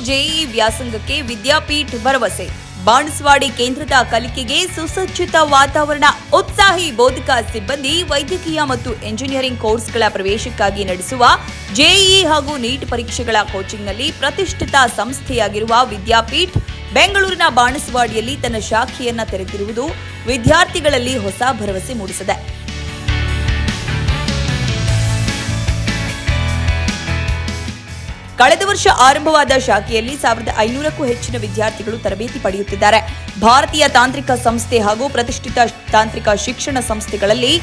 JEE ವ್ಯಾಸಂಗಕ್ಕೆ ವಿದ್ಯಾಪೀಠ ಭರವಸೆ. ಬಾಣಸ್ವಾಡಿ ಕೇಂದ್ರದ ಕಲಿಕೆಗೆ ಸುಸಜ್ಜಿತ ವಾತಾವರಣ. ಉತ್ಸಾಹಿ ಬೋಧಕ ಸಿಬ್ಬಂದಿ. ವೈದ್ಯಕೀಯ ಮತ್ತು ಎಂಜಿನಿಯರಿಂಗ್ ಕೋರ್ಸ್ಗಳ ಪ್ರವೇಶಕ್ಕಾಗಿ ನಡೆಸುವ ಜೆಇಇ ಹಾಗೂ ನೀಟ್ ಪರೀಕ್ಷೆಗಳ ಕೋಚಿಂಗ್ನಲ್ಲಿ ಪ್ರತಿಷ್ಠಿತ ಸಂಸ್ಥೆಯಾಗಿರುವ ವಿದ್ಯಾಪೀಠ ಬೆಂಗಳೂರಿನ ಬಾಣಸ್ವಾಡಿಯಲ್ಲಿ ತನ್ನ ಶಾಖೆಯನ್ನ ತೆರೆದಿರುವುದು ವಿದ್ಯಾರ್ಥಿಗಳಲ್ಲಿ ಹೊಸ ಭರವಸೆ ಮೂಡಿಸಿದೆ. ಕಳೆದ ವರ್ಷ ಆರಂಭವಾದ ಶಾಖೆಯಲ್ಲಿ 1500ಕ್ಕೂ ಹೆಚ್ಚಿನ ವಿದ್ಯಾರ್ಥಿಗಳು ತರಬೇತಿ ಪಡೆಯುತ್ತಿದ್ದಾರೆ. ಭಾರತೀಯ ತಾಂತ್ರಿಕ ಸಂಸ್ಥೆ ಹಾಗೂ ಪ್ರತಿಷ್ಠಿತ ತಾಂತ್ರಿಕ ಶಿಕ್ಷಣ ಸಂಸ್ಥೆಗಳಲ್ಲಿ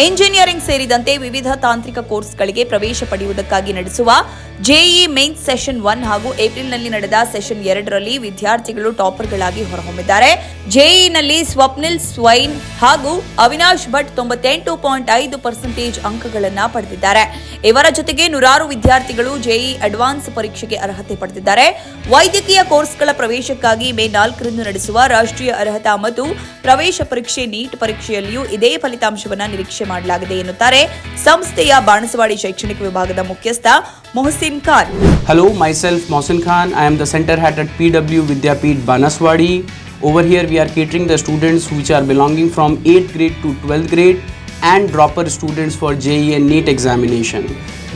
ಎಂಜಿನಿಯರಿಂಗ್ ಸೇರಿದಂತೆ ವಿವಿಧ ತಾಂತ್ರಿಕ ಕೋರ್ಸ್ಗಳಿಗೆ ಪ್ರವೇಶ ಪಡೆಯುವುದಕ್ಕಾಗಿ ನಡೆಸುವ ಜೆಇಇ ಮೇನ್ಸ್ ಸೆಷನ್ 1 ಹಾಗೂ ಏಪ್ರಿಲ್ನಲ್ಲಿ ನಡೆದ ಸೆಷನ್ 2ರಲ್ಲಿ ವಿದ್ಯಾರ್ಥಿಗಳು ಟಾಪರ್ಗಳಾಗಿ ಹೊರಹೊಮ್ಮಿದ್ದಾರೆ. ಜೆಇಇನಲ್ಲಿ ಸ್ವಪ್ನಿಲ್ ಸ್ವೈನ್ ಹಾಗೂ ಅವಿನಾಶ್ ಭಟ್ 98.5% ಅಂಕಗಳನ್ನು ಪಡೆದಿದ್ದಾರೆ. ಇವರ ಜೊತೆಗೆ ನೂರಾರು ವಿದ್ಯಾರ್ಥಿಗಳು ಜೆಇಇ ಅಡ್ವಾನ್ಸ್ ಪರೀಕ್ಷೆಗೆ ಅರ್ಹತೆ ಪಡೆದಿದ್ದಾರೆ. ವೈದ್ಯಕೀಯ ಕೋರ್ಸ್ಗಳ ಪ್ರವೇಶಕ್ಕಾಗಿ ಮೇ 4ರಂದು ನಡೆಸುವ ರಾಷ್ಟ್ರೀಯ ಅರ್ಹತಾ ಮತ್ತು ಪ್ರವೇಶ ಪರೀಕ್ಷೆ ನೀಟ್ ಪರೀಕ್ಷೆಯಲ್ಲಿಯೂ ಇದೇ ಫಲಿತಾಂಶವನ್ನು ನಿರೀಕ್ಷೆ ಮಾಡಲಾಗಿದೆ ಎನ್ನುತ್ತಾರೆ ಸಂಸ್ಥೆಯ ಬಾಣಸ್ವಾಡಿ ಶೈಕ್ಷಣಿಕ ವಿಭಾಗದ ಮುಖ್ಯಸ್ಥ Mohsin Khan. Hello, myself Mohsin Khan. I am the center head at PW Vidyapeeth Banaswadi. Over here we are catering the students which are belonging from 8th grade to 12th grade and dropper students for JEE and NEET examination.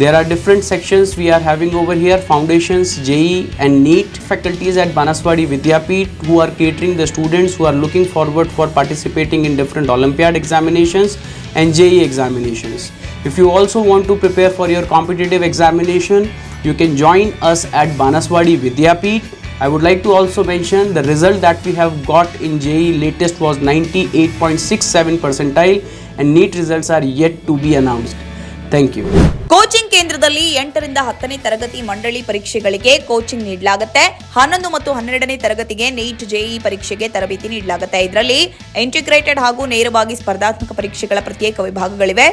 There are different sections we are having over here: foundations, JEE and NEET. Faculties at Banaswadi Vidyapeeth who are catering the students who are looking forward for participating in different Olympiad examinations and JEE examinations. If you also want to prepare for your competitive examination, you can join us at Banaswadi Vidyapeeth. I would like to also mention the result that we have got in JEE latest was 98.67 percentile and NEET results are yet to be announced. Thank you. Coaching ಕೇಂದ್ರದಲ್ಲಿ 8ರಿಂದ 10ನೇ ತರಗತಿ ಮಂಡಳಿ ಪರೀಕ್ಷೆಗಳಿಗೆ coaching ನೀಡಲಾಗುತ್ತೆ. 11 ಮತ್ತು 12ನೇ ತರಗತಿಗೆ neat JEE ಪರೀಕ್ಷೆಗೆ ತರಬೇತಿ ನೀಡಲಾಗುತ್ತೆ. ಇದರಲ್ಲಿ ಇಂಟಿಗ್ರೇಟೆಡ್ ಹಾಗೂ ನೇರವಾಗಿ ಸ್ಪರ್ಧಾತ್ಮಕ ಪರೀಕ್ಷೆಗಳ ಪ್ರತ್ಯೇಕ ವಿಭಾಗಗಳಿವೆ.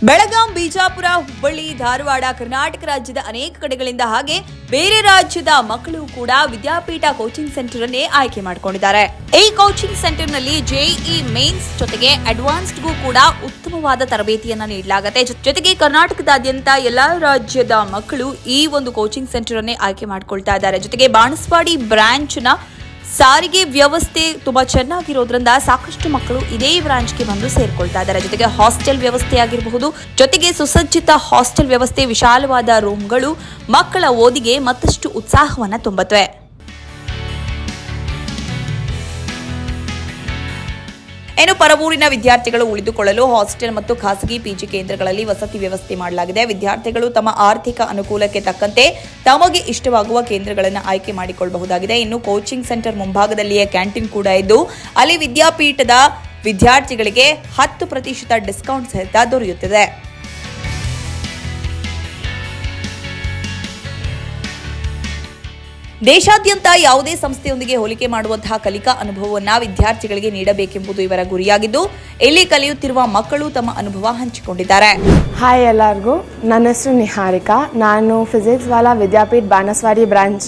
ಬೆಳಗಾಂ, ಬಿಜಾಪುರ, ಹುಬ್ಬಳ್ಳಿ, ಧಾರವಾಡ, ಕರ್ನಾಟಕ ರಾಜ್ಯದ ಅನೇಕ ಕಡೆಗಳಿಂದ ಹಾಗೆ ಬೇರೆ ರಾಜ್ಯದ ಮಕ್ಕಳು ಕೂಡ ವಿದ್ಯಾಪೀಠ ಕೋಚಿಂಗ್ ಸೆಂಟರ್ ಅನ್ನೇ ಆಯ್ಕೆ ಮಾಡಿಕೊಂಡಿದ್ದಾರೆ. ಈ ಕೋಚಿಂಗ್ ಸೆಂಟರ್ ನಲ್ಲಿ ಜೆಇಇ ಮೇನ್ಸ್ ಜೊತೆಗೆ ಅಡ್ವಾನ್ಸ್ಡ್ಗೂ ಕೂಡ ಉತ್ತಮವಾದ ತರಬೇತಿಯನ್ನ ನೀಡಲಾಗುತ್ತೆ. ಜೊತೆಗೆ ಕರ್ನಾಟಕದಾದ್ಯಂತ ಎಲ್ಲಾ ರಾಜ್ಯದ ಮಕ್ಕಳು ಈ ಒಂದು ಕೋಚಿಂಗ್ ಸೆಂಟರ್ ಅನ್ನೇ ಆಯ್ಕೆ ಮಾಡಿಕೊಳ್ತಾ ಇದ್ದಾರೆ. ಜೊತೆಗೆ ಬಾಣಸ್ವಾಡಿ ಬ್ರಾಂಚ್ ನ ಸಾರಿಗೆ ವ್ಯವಸ್ಥೆ ತುಂಬಾ ಚೆನ್ನಾಗಿರೋದ್ರಿಂದ ಸಾಕಷ್ಟು ಮಕ್ಕಳು ಇದೇ ಬ್ರಾಂಚ್ಗೆ ಬಂದು ಸೇರ್ಕೊಳ್ತಾ ಇದ್ದಾರೆ. ಜೊತೆಗೆ ಹಾಸ್ಟೆಲ್ ವ್ಯವಸ್ಥೆ ಆಗಿರಬಹುದು, ಜೊತೆಗೆ ಸುಸಜ್ಜಿತ ಹಾಸ್ಟೆಲ್ ವ್ಯವಸ್ಥೆ, ವಿಶಾಲವಾದ ರೂಮ್ಗಳು ಮಕ್ಕಳ ಓದಿಗೆ ಮತ್ತಷ್ಟು ಉತ್ಸಾಹವನ್ನ ತುಂಬುತ್ತವೆ. ಇನ್ನು ಪರವೂರಿನ ವಿದ್ಯಾರ್ಥಿಗಳು ಉಳಿದುಕೊಳ್ಳಲು ಹಾಸ್ಟೆಲ್ ಮತ್ತು ಖಾಸಗಿ ಪಿಜಿ ಕೇಂದ್ರಗಳಲ್ಲಿ ವಸತಿ ವ್ಯವಸ್ಥೆ ಮಾಡಲಾಗಿದೆ. ವಿದ್ಯಾರ್ಥಿಗಳು ತಮ್ಮ ಆರ್ಥಿಕ ಅನುಕೂಲಕ್ಕೆ ತಕ್ಕಂತೆ ತಮಗೆ ಇಷ್ಟವಾಗುವ ಕೇಂದ್ರಗಳನ್ನು ಆಯ್ಕೆ ಮಾಡಿಕೊಳ್ಳಬಹುದಾಗಿದೆ. ಇನ್ನು ಕೋಚಿಂಗ್ ಸೆಂಟರ್ ಮುಂಭಾಗದಲ್ಲಿಯೇ ಕ್ಯಾಂಟೀನ್ ಕೂಡ ಇದ್ದು ಅಲ್ಲಿ ವಿದ್ಯಾಪೀಠದ ವಿದ್ಯಾರ್ಥಿಗಳಿಗೆ 10% ಡಿಸ್ಕೌಂಟ್ ಸಹಿತ ದೊರೆಯುತ್ತದೆ. ದೇಶಾದ್ಯಂತ ಯಾವುದೇ ಸಂಸ್ಥೆಯೊಂದಿಗೆ ಹೋಲಿಕೆ ಮಾಡುವಂತಹ ಕಲಿಕಾ ಅನುಭವವನ್ನು ವಿದ್ಯಾರ್ಥಿಗಳಿಗೆ ನೀಡಬೇಕೆಂಬುದು ಇವರ ಗುರಿಯಾಗಿದ್ದು ಇಲ್ಲಿ ಕಲಿಯುತ್ತಿರುವ ಮಕ್ಕಳು ತಮ್ಮ ಅನುಭವ ಹಂಚಿಕೊಂಡಿದ್ದಾರೆ. ಹಾಯ್ ಎಲ್ಲರಿಗೂ, ನನ್ನ ಹೆಸರು ನಿಹಾರಿಕಾ. ನಾನು ಫಿಸಿಕ್ಸ್ ವಾಲಾ ವಿದ್ಯಾಪೀಠ ಬಾಣಸ್ವಾಡಿ ಬ್ರಾಂಚ್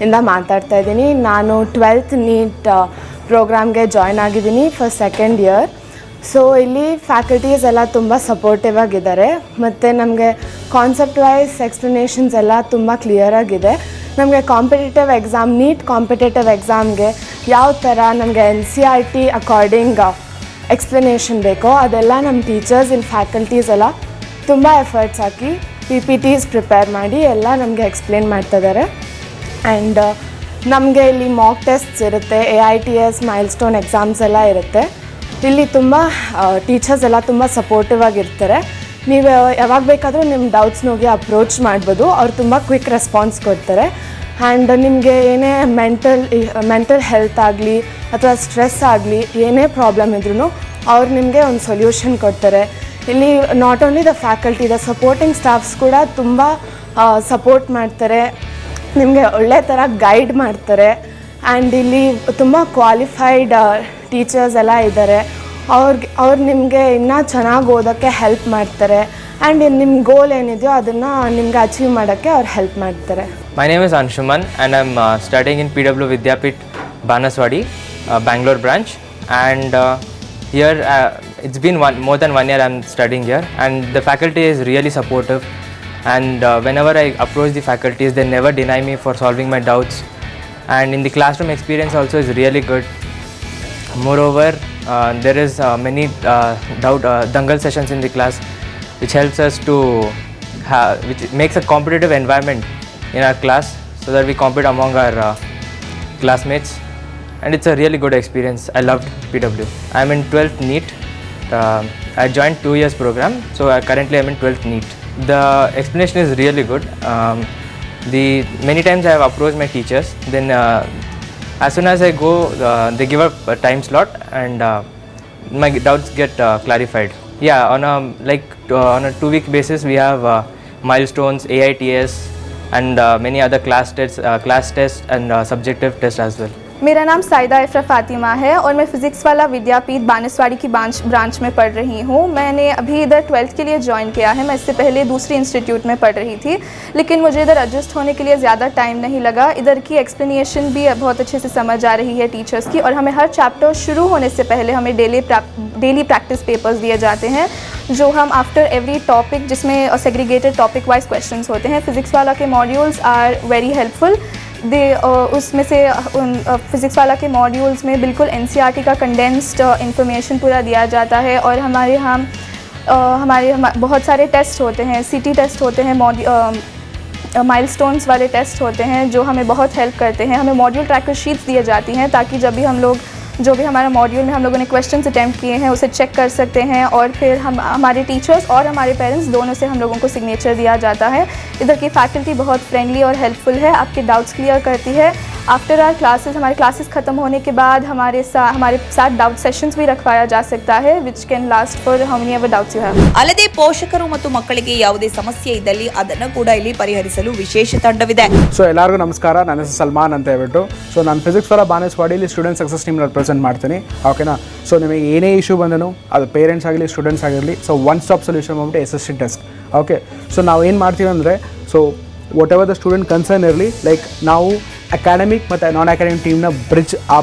ಇಂದ ಮಾತಾಡ್ತಾ ಇದ್ದೀನಿ. ನಾನು 12th ನೀಟ್ ಪ್ರೋಗ್ರಾಮ್ಗೆ ಜಾಯ್ನ್ ಆಗಿದ್ದೀನಿ ಫಾರ್ 2nd ಇಯರ್. ಸೊ ಇಲ್ಲಿ ಫ್ಯಾಕಲ್ಟೀಸ್ ಎಲ್ಲ ತುಂಬ ಸಪೋರ್ಟಿವ್ ಆಗಿದ್ದಾರೆ ಮತ್ತು ನಮಗೆ ಕಾನ್ಸೆಪ್ಟ್ ವೈಸ್ ಎಕ್ಸ್ಪ್ಲನೇಷನ್ಸ್ ಎಲ್ಲ ತುಂಬ ಕ್ಲಿಯರ್ ಆಗಿದೆ. ನಮಗೆ ಕಾಂಪಿಟೇಟಿವ್ ಎಕ್ಸಾಮ್, ನೀಟ್ ಕಾಂಪಿಟೇಟಿವ್ ಎಕ್ಸಾಮ್ಗೆ ಯಾವ ಥರ ನಮಗೆ NCERT ಅಕಾರ್ಡಿಂಗ್ ಎಕ್ಸ್ಪ್ಲನೇಷನ್ ಬೇಕೋ ಅದೆಲ್ಲ ನಮ್ಮ ಟೀಚರ್ಸ್ ಇಲ್ಲಿ ಫ್ಯಾಕಲ್ಟೀಸ್ ಎಲ್ಲ ತುಂಬ ಎಫರ್ಟ್ಸ್ ಹಾಕಿ PPTs ಪ್ರಿಪೇರ್ ಮಾಡಿ ಎಲ್ಲ ನಮಗೆ ಎಕ್ಸ್ಪ್ಲೇನ್ ಮಾಡ್ತಿದ್ದಾರೆ. ಆ್ಯಂಡ್ ನಮಗೆ ಇಲ್ಲಿ ಮಾಕ್ ಟೆಸ್ಟ್ಸ್ ಇರುತ್ತೆ, AITS ಮೈಲ್ಸ್ಟೋನ್ ಎಕ್ಸಾಮ್ಸ್ ಎಲ್ಲ ಇರುತ್ತೆ. ಇಲ್ಲಿ ತುಂಬ ಟೀಚರ್ಸ್ ಎಲ್ಲ ತುಂಬ ಸಪೋರ್ಟಿವ್ ಆಗಿರ್ತಾರೆ. ನೀವು ಯಾವಾಗ ಬೇಕಾದರೂ ನಿಮ್ಮ ಡೌಟ್ಸ್ನ ಹೋಗಿ ಅಪ್ರೋಚ್ ಮಾಡ್ಬೋದು, ಅವ್ರು ತುಂಬ ಕ್ವಿಕ್ ರೆಸ್ಪಾನ್ಸ್ ಕೊಡ್ತಾರೆ. ಆ್ಯಂಡ್ ನಿಮಗೆ ಏನೇ ಮೆಂಟಲ್ ಹೆಲ್ತ್ ಆಗಲಿ ಅಥವಾ ಸ್ಟ್ರೆಸ್ ಆಗಲಿ ಏನೇ ಪ್ರಾಬ್ಲಮ್ ಇದ್ರೂ ಅವ್ರು ನಿಮಗೆ ಒಂದು ಸೊಲ್ಯೂಷನ್ ಕೊಡ್ತಾರೆ. ಇಲ್ಲಿ not only the faculty, the supporting staffs ಕೂಡ ತುಂಬ ಸಪೋರ್ಟ್ ಮಾಡ್ತಾರೆ, ನಿಮಗೆ ಒಳ್ಳೆ ಥರ ಗೈಡ್ ಮಾಡ್ತಾರೆ. ಆ್ಯಂಡ್ ಇಲ್ಲಿ ತುಂಬ ಕ್ವಾಲಿಫೈಡ್ ಟೀಚರ್ಸ್ ಎಲ್ಲ ಇದ್ದಾರೆ. ಅವ್ರು ನಿಮಗೆ ಇನ್ನೂ ಚೆನ್ನಾಗಿ ಓದೋಕ್ಕೆ ಹೆಲ್ಪ್ ಮಾಡ್ತಾರೆ. ಆ್ಯಂಡ್ ನಿಮ್ಮ ಗೋಲ್ ಏನಿದೆಯೋ ಅದನ್ನು ನಿಮ್ಗೆ ಅಚೀವ್ ಮಾಡೋಕ್ಕೆ ಅವ್ರು ಹೆಲ್ಪ್ ಮಾಡ್ತಾರೆ. My name is Anshuman and I'm studying in PW Vidyapeeth Banaswadi, Bangalore branch. And here it's been more than 1 year I'm studying here, and the faculty is really supportive. And whenever I approach the faculties, they never deny me for solving my doubts. and in the classroom experience also is really good. Moreover, there is many dangal sessions in the class, which helps us to which makes a competitive environment in our class, so that we compete among our classmates, and it's a really good experience. I loved PW. I'm in 12th NEET. I joined 2 years program, so currently I'm in 12th NEET. The explanation is really good. Many times I have approached my teachers, then as soon as I go, they give up a time slot, and my doubts get clarified. Yeah, on a 2-week basis, we have milestones, AITS, and many other class tests and subjective tests as well. मेरा नाम साइदा इफ्रा फातिमा है और मैं physics वाला विद्यापीठ बानसवाड़ी की branch में पढ़ रही हूँ। मैंने अभी इधर 12th के लिए ज्वाइन किया है। मैं इससे पहले दूसरी इंस्टीट्यूट में पढ़ रही थी, लेकिन मुझे इधर एडजस्ट होने के लिए ज़्यादा टाइम नहीं लगा। इधर की एक्सप्लेनेशन भी बहुत अच्छे से समझ आ रही है टीचर्स की, और हमें हर चैप्टर शुरू होने से पहले हमें डेली प्रैक्टिस पेपर्स दिए जाते हैं, जो हम आफ्टर एवरी टॉपिक, जिसमें सेग्रीगेटेड टॉपिक वाइज क्वेश्चंस होते हैं। फ़िज़िक्स वाला के मॉड्यूल्स आर वेरी हेल्पफुल। उसमें से फ़िज़िक्स वाला के मॉड्यूल्स में बिल्कुल NCERT का कंडेंस्ड इंफॉर्मेशन पूरा दिया जाता है, और हमारे बहुत सारे टेस्ट होते हैं, CT टेस्ट होते हैं, माइलस्टोन्स वाले टेस्ट होते हैं, जो हमें बहुत हेल्प करते हैं। हमें मॉड्यूल ट्रैकर शीट्स दिए जाती हैं, ताकि जब भी हम लोग जो भी हमारा मॉड्यूल में हम लोगों ने क्वेश्चंस अटैम्प्ट किए हैं उसे चेक कर सकते हैं, और फिर हमारे टीचर्स और हमारे पेरेंट्स दोनों से हम लोगों को सिग्नेचर दिया जाता है। इधर की फैकल्टी बहुत फ्रेंडली और हेल्पफुल है, आपके डाउट्स क्लियर करती है। आफ्टर आवर क्लासेस, हमारे क्लासेस ख़त्म होने के बाद हमारे साथ डाउट सेशंस भी रखवाया जा सकता है, which can last for how many ever doubts you have. ಅಲ್ಲದೆ ಪೋಷಕರು ಮತ್ತು ಮಕ್ಕಳಿಗೆ ಯಾವುದೇ ಸಮಸ್ಯೆ ಇದ್ದಲ್ಲಿ ಅದನ್ನು ಕೂಡ ಇಲ್ಲಿ ಪರಿಹರಿಸಲು ವಿಶೇಷ ತಂಡವಿದೆ. ಸೊ ಎಲ್ಲರಿಗೂ ನಮಸ್ಕಾರ, ನನ್ನ ಹೆಸರು ಸಲ್ಮಾನ್ ಅಂತ ಹೇಳ್ಬಿಟ್ಟು. ಸೊ ನಾನು ಫಿಸಿಕ್ಸ್ ವಾಲ ಬಾನಸವಾಡಿಲಿ ಸ್ಟೂಡೆಂಟ್ ಸಕ್ಸಸ್ ಟೀಮ್ ರೆಪ್ರೆಸೆಂಟ್ ಮಾಡ್ತೀನಿ, ಓಕೆನಾ. ಸೊ ನಿಮಗೆ ಏನೇ ಇಶ್ಯೂ ಬಂದನು, ಅದು ಪೇರೆಂಟ್ಸ್ ಆಗಲಿ ಸ್ಟೂಡೆಂಟ್ಸ್ ಆಗಿರಲಿ, ಸೊ ಒನ್ ಸ್ಟಾಪ್ ಸೊಲ್ಯೂಷನ್ ಬಂದ್ಬಿಟ್ಟು SST ಡೆಸ್ಕ್. ಓಕೆ, ಸೊ ನಾವು ಏನು ಮಾಡ್ತೀವಿ ಅಂದರೆ, so what ever the student concern ಇರಲಿ, ಲೈಕ್ ನಾವು ಅಕಾಡೆಮಿಕ್ ಮತ್ತು ನಾನ್ ಅಕಾಡೆಮಿಕ್ ಟೀಮ್ನ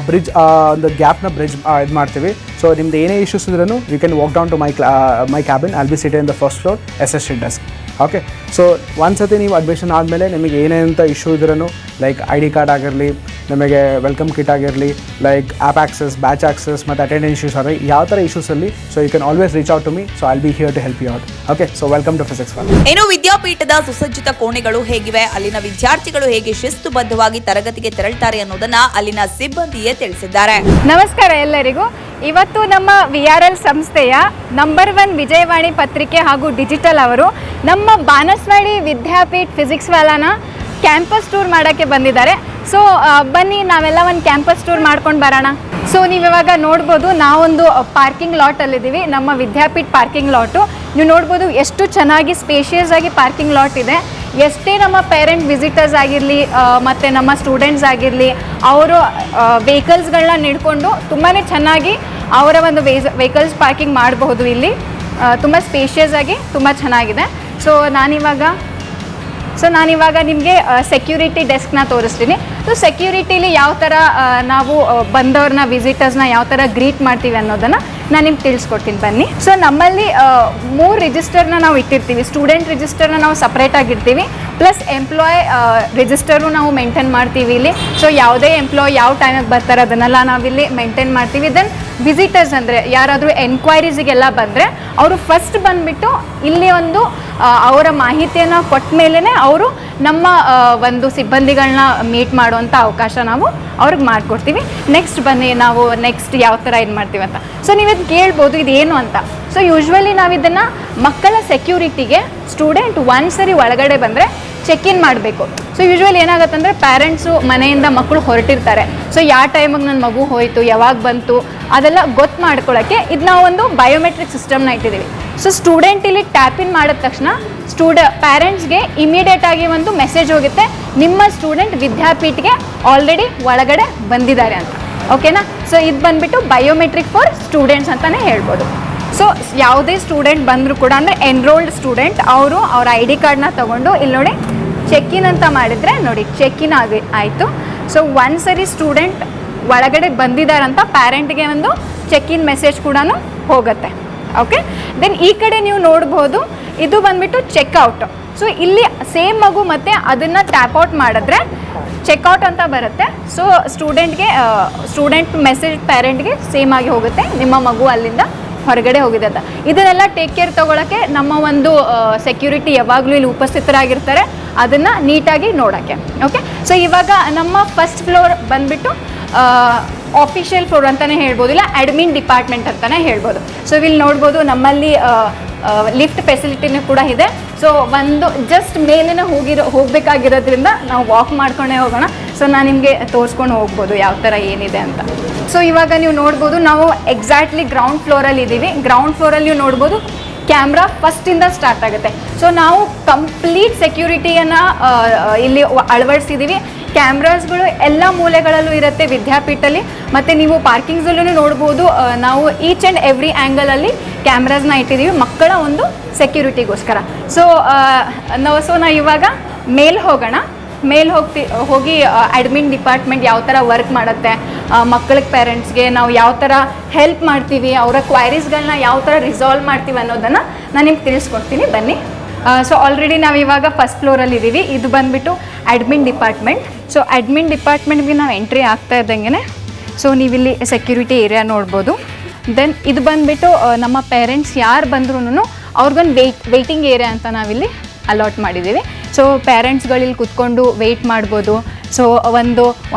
ಒಂದು ಗ್ಯಾಪ್ನ ಬ್ರಿಡ್ಜ್ ಇದು ಮಾಡ್ತೀವಿ. ಸೊ ನಿಮ್ದು ಏನೇ ಇಶ್ಯೂಸ್ ಇದ್ರೂ you can walk down to my cabin. I'll be seated in the first floor SST desk. Okay, so ಒಂದ್ಸತಿ ನೀವು ಅಡ್ಮಿಷನ್ ಆದಮೇಲೆ ನಿಮಗೆ ಏನೇನಂತ ಇಶ್ಯೂ ಇದ್ರೂ, ಲೈಕ್ ID ಕಾರ್ಡ್ ಆಗಿರಲಿ, ನಿಮಗೆ ವೆಲ್ಕಮ್ ಕಿಟ್ ಆಗಿರಲಿ, like app access, batch access ಮತ್ತು ಅಟೆಂಡೆನ್ಸ್ ಇಶ್ಯೂಸ್ ಆಗಲಿ, ಯಾವ ಥರ ಇಶ್ಯೂಸಲ್ಲಿ, so you can always reach out to me. So I'll be here to help you out. Okay, so welcome to physics ವಾಲ. ಇನ್ನು ವಿದ್ಯಾಪೀಠದ ಸುಸಜ್ಜಿತ ಕೋಣೆಗಳು ಹೇಗಿವೆ, ಅಲ್ಲಿನ ವಿದ್ಯಾರ್ಥಿಗಳು ಹೇಗೆ ಶಿಸ್ತುಬದ್ಧವಾಗಿ ತರಗತಿಗೆ ತೆರಳುತ್ತಾರೆ ಅನ್ನೋದನ್ನ ಅಲ್ಲಿನ ಸಿಬ್ಬಂದಿಯೇ ತಿಳಿಸಿದ್ದಾರೆ. ನಮಸ್ಕಾರ ಎಲ್ಲರಿಗೂ. ಇವತ್ತು ನಮ್ಮ VRL ಸಂಸ್ಥೆಯ ನಂಬರ್ 1 ವಿಜಯವಾಣಿ ಪತ್ರಿಕೆ ಹಾಗೂ ಡಿಜಿಟಲ್ ಅವರು ನಮ್ಮ ಬಾನಸವಾಡಿ ವಿದ್ಯಾಪೀಠ ಫಿಸಿಕ್ಸ್ ವಾಲಾನ ಕ್ಯಾಂಪಸ್ ಟೂರ್ ಮಾಡೋಕ್ಕೆ ಬಂದಿದ್ದಾರೆ. ಸೊ ಬನ್ನಿ ನಾವೆಲ್ಲ ಒಂದು ಕ್ಯಾಂಪಸ್ ಟೂರ್ ಮಾಡ್ಕೊಂಡು ಬರೋಣ. ಸೊ ನೀವು ಇವಾಗ ನೋಡ್ಬೋದು, ನಾವೊಂದು ಪಾರ್ಕಿಂಗ್ ಲಾಟಲ್ಲಿದ್ದೀವಿ, ನಮ್ಮ ವಿದ್ಯಾಪೀಠ ಪಾರ್ಕಿಂಗ್ ಲಾಟು. ನೀವು ನೋಡ್ಬೋದು ಎಷ್ಟು ಚೆನ್ನಾಗಿ ಸ್ಪೇಷಿಯಸ್ ಆಗಿ ಪಾರ್ಕಿಂಗ್ ಲಾಟ್ ಇದೆ. ಎಷ್ಟೇ ನಮ್ಮ ಪೇರೆಂಟ್ ವಿಸಿಟರ್ಸ್ ಆಗಿರಲಿ ಮತ್ತು ನಮ್ಮ ಸ್ಟೂಡೆಂಟ್ಸ್ ಆಗಿರಲಿ, ಅವರು ವೆಹಿಕಲ್ಸ್ಗಳನ್ನ ನಿಡ್ಕೊಂಡು ತುಂಬಾ ಚೆನ್ನಾಗಿ ಅವರ ಒಂದು ವೆಹಿಕಲ್ಸ್ ಪಾರ್ಕಿಂಗ್ ಮಾಡಬಹುದು. ಇಲ್ಲಿ ತುಂಬ ಸ್ಪೇಷಿಯಸ್ ಆಗಿ ತುಂಬ ಚೆನ್ನಾಗಿದೆ. ಸೊ ನಾನಿವಾಗ ನಿಮಗೆ ಸೆಕ್ಯೂರಿಟಿ ಡೆಸ್ಕ್ನ ತೋರಿಸ್ತೀನಿ. ಸೊ ಸೆಕ್ಯೂರಿಟಿಲಿ ಯಾವ ಥರ ನಾವು ಬಂದವ್ರನ್ನ, ವಿಸಿಟರ್ಸ್ನ ಯಾವ ಥರ ಗ್ರೀಟ್ ಮಾಡ್ತೀವಿ ಅನ್ನೋದನ್ನು ನಾನು ನಿಮ್ಗೆ ತಿಳಿಸ್ಕೊಡ್ತೀನಿ, ಬನ್ನಿ. ಸೊ ನಮ್ಮಲ್ಲಿ 3 ರಿಜಿಸ್ಟರ್ನ ನಾವು ಇಟ್ಟಿರ್ತೀವಿ. ಸ್ಟೂಡೆಂಟ್ ರಿಜಿಸ್ಟರ್ನ ನಾವು ಸಪ್ರೇಟಾಗಿರ್ತೀವಿ, ಪ್ಲಸ್ ಎಂಪ್ಲಾಯ್ ರಿಜಿಸ್ಟರು ನಾವು ಮೇಂಟೈನ್ ಮಾಡ್ತೀವಿ ಇಲ್ಲಿ. ಸೊ ಯಾವುದೇ ಎಂಪ್ಲಾಯ್ ಯಾವ ಟೈಮಿಗೆ ಬರ್ತಾರೆ ಅದನ್ನೆಲ್ಲ ನಾವಿಲ್ಲಿ ಮೇಂಟೈನ್ ಮಾಡ್ತೀವಿ. ದೆನ್ ವಿಸಿಟರ್ಸ್ ಅಂದರೆ ಯಾರಾದರೂ ಎನ್ಕ್ವೈರೀಸಿಗೆಲ್ಲ ಬಂದರೆ ಅವರು ಫಸ್ಟ್ ಬಂದುಬಿಟ್ಟು ಇಲ್ಲಿ ಒಂದು ಅವರ ಮಾಹಿತಿಯನ್ನು ಕೊಟ್ಟ ಮೇಲೇ ಅವರು ನಮ್ಮ ಒಂದು ಸಿಬ್ಬಂದಿಗಳನ್ನ ಮೀಟ್ ಮಾಡುವಂಥ ಅವಕಾಶ ನಾವು ಅವ್ರಿಗೆ ಮಾಡಿಕೊಡ್ತೀವಿ. ನೆಕ್ಸ್ಟ್ ಬನ್ನಿ, ನಾವು ನೆಕ್ಸ್ಟ್ ಯಾವ ಥರ ಇದು ಮಾಡ್ತೀವಿ ಅಂತ. ಸೊ ನೀವಿದು ಕೇಳ್ಬೋದು ಇದೇನು ಅಂತ. ಸೊ ಯೂಶ್ವಲಿ ನಾವಿದನ್ನು ಮಕ್ಕಳ ಸೆಕ್ಯೂರಿಟಿಗೆ ಸ್ಟೂಡೆಂಟ್ ಒಂದ್ಸರಿ ಒಳಗಡೆ ಬಂದರೆ ಚೆಕ್ ಇನ್ ಮಾಡಬೇಕು. ಸೊ ಯೂಶ್ವಲಿ ಏನಾಗುತ್ತೆ ಅಂದರೆ ಪ್ಯಾರೆಂಟ್ಸು ಮನೆಯಿಂದ ಮಕ್ಕಳು ಹೊರಟಿರ್ತಾರೆ. ಸೊ ಯಾವ ಟೈಮಿಗೆ ನನ್ನ ಮಗು ಹೋಯಿತು, ಯಾವಾಗ ಬಂತು, ಅದೆಲ್ಲ ಗೊತ್ತು ಮಾಡ್ಕೊಳ್ಳೋಕ್ಕೆ ಇದು ನಾವು ಒಂದು ಬಯೋಮೆಟ್ರಿಕ್ ಸಿಸ್ಟಮ್ನ ಇಟ್ಟಿದ್ದೀವಿ. ಸೊ ಸ್ಟೂಡೆಂಟ್ ಇಲ್ಲಿ ಟ್ಯಾಪ್ ಇನ್ ಮಾಡಿದ ತಕ್ಷಣ ಪ್ಯಾರೆಂಟ್ಸ್ಗೆ ಇಮಿಡಿಯೇಟಾಗಿ ಒಂದು ಮೆಸೇಜ್ ಹೋಗುತ್ತೆ, ನಿಮ್ಮ ಸ್ಟೂಡೆಂಟ್ ವಿದ್ಯಾಪೀಠಕ್ಕೆ ಆಲ್ರೆಡಿ ಒಳಗಡೆ ಬಂದಿದ್ದಾರೆ ಅಂತ. ಓಕೆನಾ. ಸೊ ಇದು ಬಂದುಬಿಟ್ಟು ಬಯೋಮೆಟ್ರಿಕ್ ಫಾರ್ ಸ್ಟೂಡೆಂಟ್ಸ್ ಅಂತಲೇ ಹೇಳ್ಬೋದು. ಸೊ ಯಾವುದೇ ಸ್ಟೂಡೆಂಟ್ ಬಂದರೂ ಕೂಡ, ಅಂದರೆ ಎನ್ರೋಲ್ಡ್ ಸ್ಟೂಡೆಂಟ್, ಅವರು ಅವ್ರ ID ಕಾರ್ಡ್ನ ತೊಗೊಂಡು ಇಲ್ಲಿ ನೋಡಿ ಚೆಕ್ ಇನ್ ಅಂತ ಮಾಡಿದರೆ ನೋಡಿ ಚೆಕ್ ಇನ್ ಆಯಿತು. ಸೊ ಒಂದ್ಸರಿ ಸ್ಟೂಡೆಂಟ್ ಒಳಗಡೆ ಬಂದಿದ್ದಾರಂತ ಪ್ಯಾರೆಂಟ್ಗೆ ಒಂದು ಚೆಕ್ ಇನ್ ಮೆಸೇಜ್ ಕೂಡ ಹೋಗುತ್ತೆ. ಓಕೆ. ದೆನ್ ಈ ಕಡೆ ನೀವು ನೋಡ್ಬೋದು, ಇದು ಬಂದುಬಿಟ್ಟು ಚೆಕ್ಔಟ್. ಸೊ ಇಲ್ಲಿ ಸೇಮ್ ಮಗು ಮತ್ತು ಅದನ್ನು ಟ್ಯಾಪ್ಔಟ್ ಮಾಡಿದ್ರೆ ಚೆಕ್ಔಟ್ ಅಂತ ಬರುತ್ತೆ. ಸೊ ಸ್ಟೂಡೆಂಟ್ ಮೆಸೇಜ್ ಪೇರೆಂಟ್ಗೆ ಸೇಮ್ ಆಗಿ ಹೋಗುತ್ತೆ, ನಿಮ್ಮ ಮಗು ಅಲ್ಲಿಂದ ಹೊರಗಡೆ ಹೋಗಿದೆ ಅಂತ. ಇದನ್ನೆಲ್ಲ ಟೇಕ್ ಕೇರ್ ತೊಗೊಳಕ್ಕೆ ನಮ್ಮ ಒಂದು ಸೆಕ್ಯೂರಿಟಿ ಯಾವಾಗಲೂ ಇಲ್ಲಿ ಉಪಸ್ಥಿತರಾಗಿರ್ತಾರೆ, ಅದನ್ನು ನೀಟಾಗಿ ನೋಡೋಕ್ಕೆ. ಓಕೆ, ಸೊ ಇವಾಗ ನಮ್ಮ ಫಸ್ಟ್ ಫ್ಲೋರ್ ಬಂದುಬಿಟ್ಟು ಆಫಿಷಿಯಲ್ ಫ್ಲೋರ್ ಅಂತಲೇ ಹೇಳ್ಬೋದು, ಇಲ್ಲ ಅಡ್ಮಿನ್ ಡಿಪಾರ್ಟ್ಮೆಂಟ್ ಅಂತಲೇ ಹೇಳ್ಬೋದು. ಸೊ ಇಲ್ಲಿ ನೋಡ್ಬೋದು ನಮ್ಮಲ್ಲಿ ಲಿಫ್ಟ್ ಫೆಸಿಲಿಟಿನೂ ಕೂಡ ಇದೆ. ಸೊ ಒಂದು ಜಸ್ಟ್ ಮೇಲಿನ ಹೋಗಬೇಕಾಗಿರೋದ್ರಿಂದ ನಾವು ವಾಕ್ ಮಾಡ್ಕೊಂಡೇ ಹೋಗೋಣ. ಸೊ ನಾನು ನಿಮಗೆ ತೋರಿಸ್ಕೊಂಡು ಹೋಗ್ಬೋದು ಯಾವ ಥರ ಏನಿದೆ ಅಂತ. ಸೊ ಇವಾಗ ನೀವು ನೋಡ್ಬೋದು ನಾವು ಎಕ್ಸಾಕ್ಟ್ಲಿ ಗ್ರೌಂಡ್ ಫ್ಲೋರಲ್ಲಿ ಇದ್ದೀವಿ. ಗ್ರೌಂಡ್ ಫ್ಲೋರಲ್ಲಿ ನೀವು ನೋಡ್ಬೋದು ಕ್ಯಾಮ್ರಾ ಫಸ್ಟಿಂದ ಸ್ಟಾರ್ಟ್ ಆಗುತ್ತೆ. ಸೊ ನಾವು ಕಂಪ್ಲೀಟ್ ಸೆಕ್ಯೂರಿಟಿಯನ್ನು ಇಲ್ಲಿ ಅಳವಡಿಸಿದ್ದೀವಿ. ಕ್ಯಾಮ್ರಾಸ್ಗಳು ಎಲ್ಲ ಮೂಲೆಗಳಲ್ಲೂ ಇರುತ್ತೆ ವಿದ್ಯಾಪೀಠಲ್ಲಿ. ಮತ್ತು ನೀವು ಪಾರ್ಕಿಂಗ್ಸಲ್ಲೂ ನೋಡ್ಬೋದು ನಾವು ಈಚ್ ಆ್ಯಂಡ್ ಎವ್ರಿ ಆ್ಯಂಗಲಲ್ಲಿ ಕ್ಯಾಮ್ರಾಸ್ನ ಇಟ್ಟಿದ್ದೀವಿ ಮಕ್ಕಳ ಒಂದು ಸೆಕ್ಯೂರಿಟಿಗೋಸ್ಕರ. ಸೊ ನಾವು ಇವಾಗ ಮೇಲೆ ಹೋಗೋಣ. ಮೇಲೆ ಹೋಗಿ ಅಡ್ಮಿನ್ ಡಿಪಾರ್ಟ್ಮೆಂಟ್ ಯಾವ ಥರ ವರ್ಕ್ ಮಾಡುತ್ತೆ, ಮಕ್ಕಳಿಗೆ ಪೇರೆಂಟ್ಸ್ಗೆ ನಾವು ಯಾವ ಥರ ಹೆಲ್ಪ್ ಮಾಡ್ತೀವಿ, ಅವರ ಕ್ವೈರೀಸ್ಗಳನ್ನ ಯಾವ ಥರ ರಿಸಾಲ್ವ್ ಮಾಡ್ತೀವಿ ಅನ್ನೋದನ್ನು ನಾನು ನಿಮ್ಗೆ ತಿಳಿಸ್ಕೊಡ್ತೀನಿ, ಬನ್ನಿ. ಸೊ ಆಲ್ರೆಡಿ ನಾವು ಇವಾಗ ಫಸ್ಟ್ ಫ್ಲೋರಲ್ಲಿ ಇದ್ದೀವಿ. ಇದು ಬಂದುಬಿಟ್ಟು ಅಡ್ಮಿನ್ ಡಿಪಾರ್ಟ್ಮೆಂಟ್. ಸೊ ಅಡ್ಮಿನ್ ಡಿಪಾರ್ಟ್ಮೆಂಟ್ಗೆ ನಾವು ಎಂಟ್ರಿ ಆಗ್ತಾ ಇದ್ದಂಗೆ ಸೊ ನೀವಿಲ್ಲಿ ಸೆಕ್ಯೂರಿಟಿ ಏರಿಯಾ ನೋಡ್ಬೋದು. ದೆನ್ ಇದು ಬಂದುಬಿಟ್ಟು ನಮ್ಮ ಪೇರೆಂಟ್ಸ್ ಯಾರು ಬಂದ್ರೂ ಅವ್ರಿಗೊಂದು ವೆಯ್ಟಿಂಗ್ ಏರಿಯಾ ಅಂತ ನಾವಿಲ್ಲಿ ಅಲಾಟ್ ಮಾಡಿದ್ದೀವಿ. ಸೊ ಪೇರೆಂಟ್ಸ್ಗಳಿಲ್ಲಿ ಕೂತ್ಕೊಂಡು ವೆಯ್ಟ್ ಮಾಡ್ಬೋದು. ಸೊ